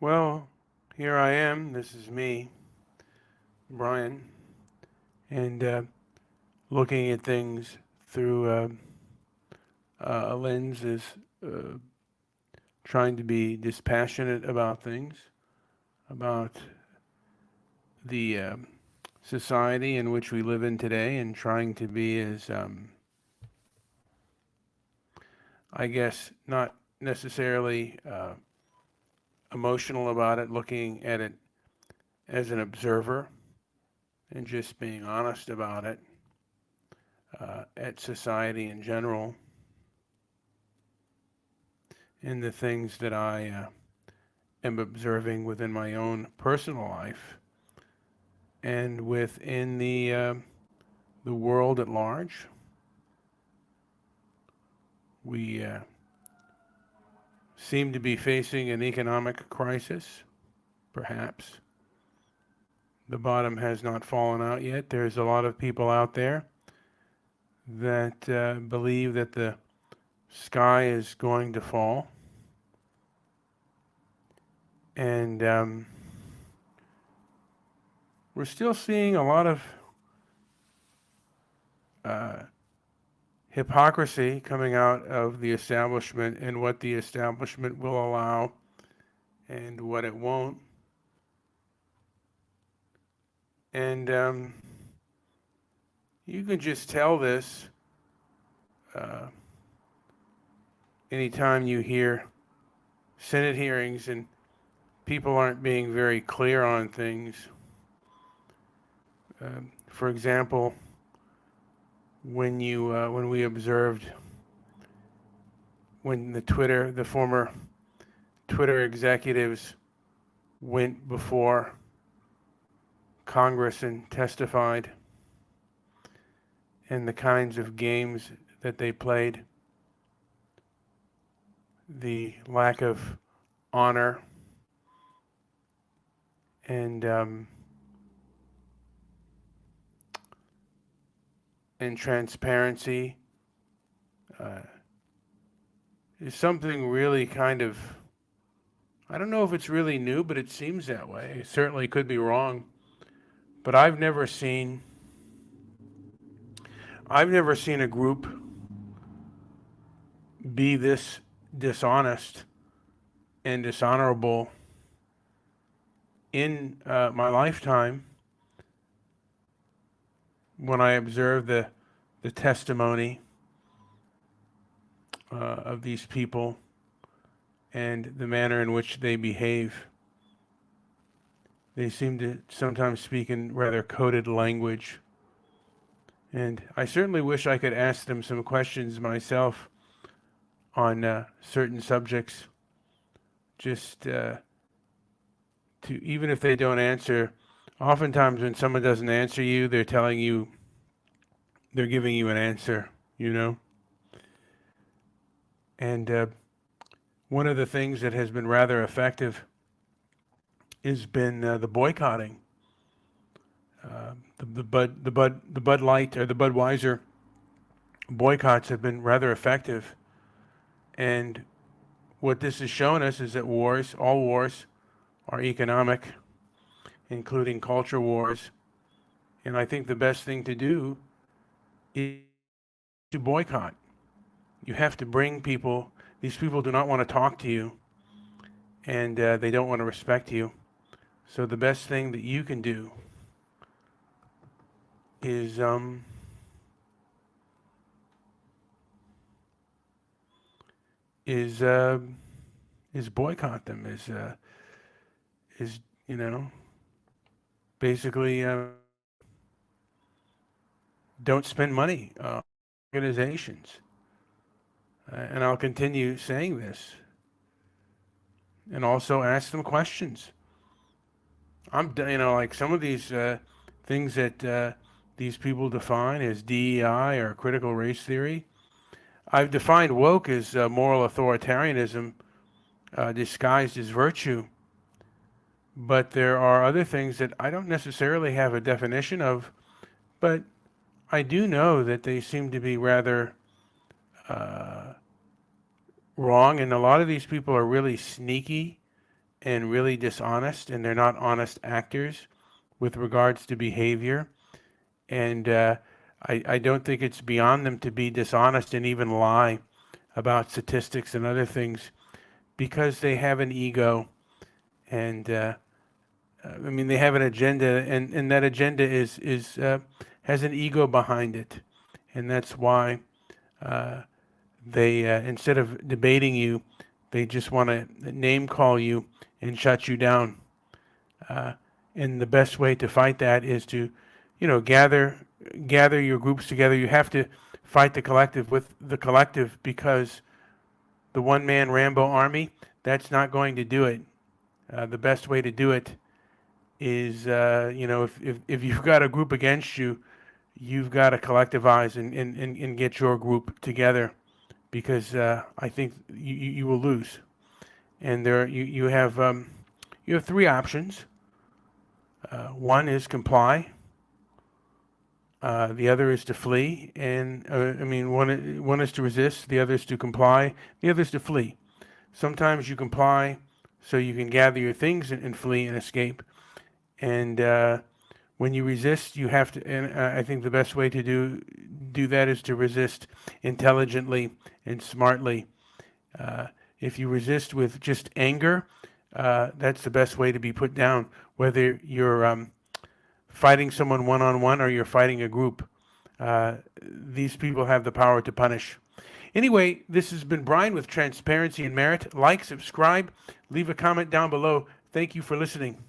Well, here I am. This is me, Brian, and looking at things through a lens is uh, trying to be dispassionate about things, about the society in which we live in today, and trying to be as, I guess, not necessarily emotional about it, looking at it as an observer and just being honest about it, at society in general, and the things that I am observing within my own personal life and within the world at large. We seem to be facing an economic crisis, perhaps. The bottom has not fallen out yet. There's a lot of people out there that believe that the sky is going to fall. And we're still seeing a lot of uh, hypocrisy coming out of the establishment and what the establishment will allow and what it won't. And you can just tell this uh, anytime you hear Senate hearings and people aren't being very clear on things. For example, when we observed when the former Twitter executives went before Congress and testified, and the kinds of games that they played, the lack of honor and transparency uh, is something really kind of, I don't know if it's really new, but it seems that way. It certainly could be wrong, but I've never seen a group be this dishonest and dishonorable in my lifetime when I observe the testimony of these people and the manner in which they behave. They seem to sometimes speak in rather coded language. And I certainly wish I could ask them some questions myself on certain subjects, just to, even if they don't answer, oftentimes when someone doesn't answer you, they're telling you, they're giving you an answer, you know? And one of the things that has been rather effective has been the boycotting. The Bud Light or the Budweiser boycotts have been rather effective. And what this has shown us is that all wars, are economic, including culture wars. And I think the best thing to do is to boycott. You have to bring people, these people do not want to talk to you, and they don't want to respect you. So the best thing that you can do is is uh, is boycott them. Is you know basically don't spend money on organizations. And I'll continue saying this, and also ask them questions. Like some of these things that these people define as DEI or critical race theory. I've defined woke as moral authoritarianism disguised as virtue. But there are other things that I don't necessarily have a definition of, but I do know that they seem to be rather uh, wrong. And a lot of these people are really sneaky and really dishonest, and they're not honest actors with regards to behavior. And I don't think it's beyond them to be dishonest and even lie about statistics and other things because they have an ego. And I mean, they have an agenda, and that agenda is has an ego behind it. And that's why uh, they, instead of debating you, they just want to name call you and shut you down. Uh, and the best way to fight that is to, gather your groups together. You have to fight the collective with the collective because the one man Rambo army, that's not going to do it. The best way to do it is, if you've got a group against you, you've got to collectivize and get your group together because I think you will lose. And you have three options. One is comply. The other is to flee, and one is to resist. The other is to comply. The other is to flee. Sometimes you comply so you can gather your things and flee and escape. And when you resist, you have to. And I think the best way to do that is to resist intelligently and smartly. If you resist with just anger, that's the best way to be put down. Whether you're fighting someone one-on-one or you're fighting a group, these people have the power to punish. Anyway, this has been Brian with Transparency and Merit. Like, subscribe, leave a comment down below. Thank you for listening.